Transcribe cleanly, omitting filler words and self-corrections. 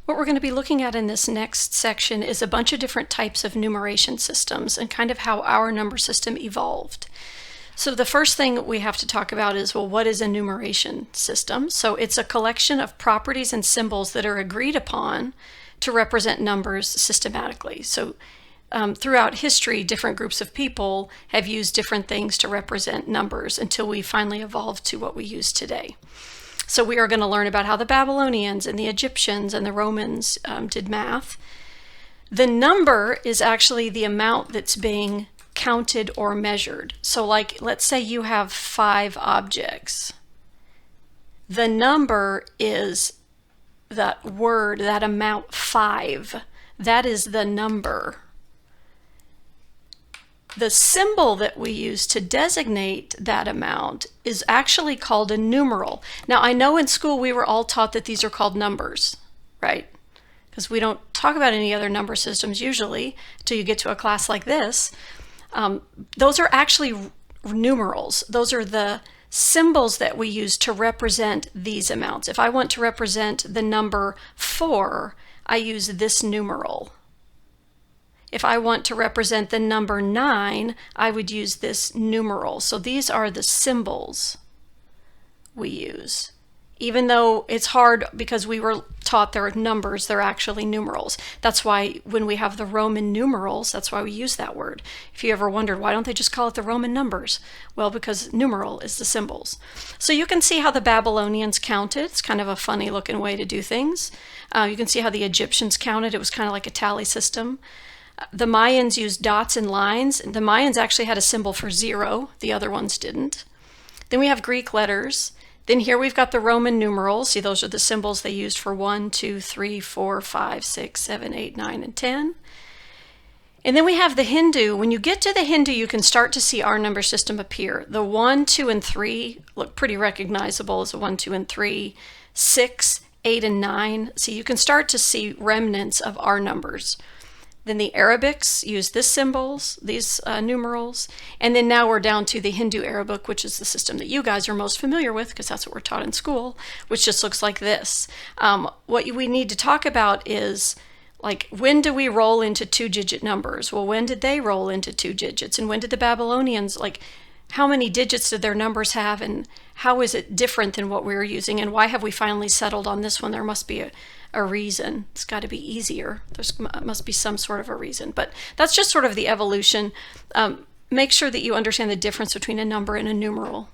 What we're going to be looking at in this next section is a bunch of different types of numeration systems and kind of how our number system evolved. So the first thing we have to talk about is, well, what is a numeration system? So it's a collection of properties and symbols that are agreed upon to represent numbers systematically. So throughout history, different groups of people have used different things to represent numbers until we finally evolved to what we use today. So we are going to learn about how the Babylonians and the Egyptians and the Romans did math. The number is actually the amount that's being counted or measured. So like, let's say you have 5 objects. The number is that word, that amount 5. That is the number. The symbol that we use to designate that amount is actually called a numeral. Now, I know in school we were all taught that these are called numbers, right? Because we don't talk about any other number systems usually until you get to a class like this. Those are actually numerals. Those are the symbols that we use to represent these amounts. If I want to represent the number 4, I use this numeral. If I want to represent the number 9, I would use this numeral. So these are the symbols we use. Even though it's hard because we were taught they're numbers, they're actually numerals. That's why when we have the Roman numerals, that's why we use that word. If you ever wondered, why don't they just call it the Roman numbers? Well, because numeral is the symbols. So you can see how the Babylonians counted. It's kind of a funny looking way to do things. You can see how the Egyptians counted. It was kind of like a tally system. The Mayans used dots and lines. The Mayans actually had a symbol for 0. The other ones didn't. Then we have Greek letters. Then here we've got the Roman numerals. See, those are the symbols they used for 1, 2, 3, 4, 5, 6, 7, 8, 9, and 10. And then we have the Hindu. When you get to the Hindu, you can start to see our number system appear. The 1, 2, and 3 look pretty recognizable as a 1, 2, and 3. 6, 8, and 9. See, you can start to see remnants of our numbers. Then the Arabics use these symbols, these numerals. And then now we're down to the Hindu Arabic, which is the system that you guys are most familiar with because that's what we're taught in school, which just looks like this. What we need to talk about is, like, when do we roll into 2-digit numbers? Well, when did they roll into 2 digits? And when did the Babylonians, like, how many digits did their numbers have, and how is it different than what we're using? And why have we finally settled on this one? There must be a reason. It's got to be easier. There must be some sort of a reason. But that's just sort of the evolution. Make sure that you understand the difference between a number and a numeral.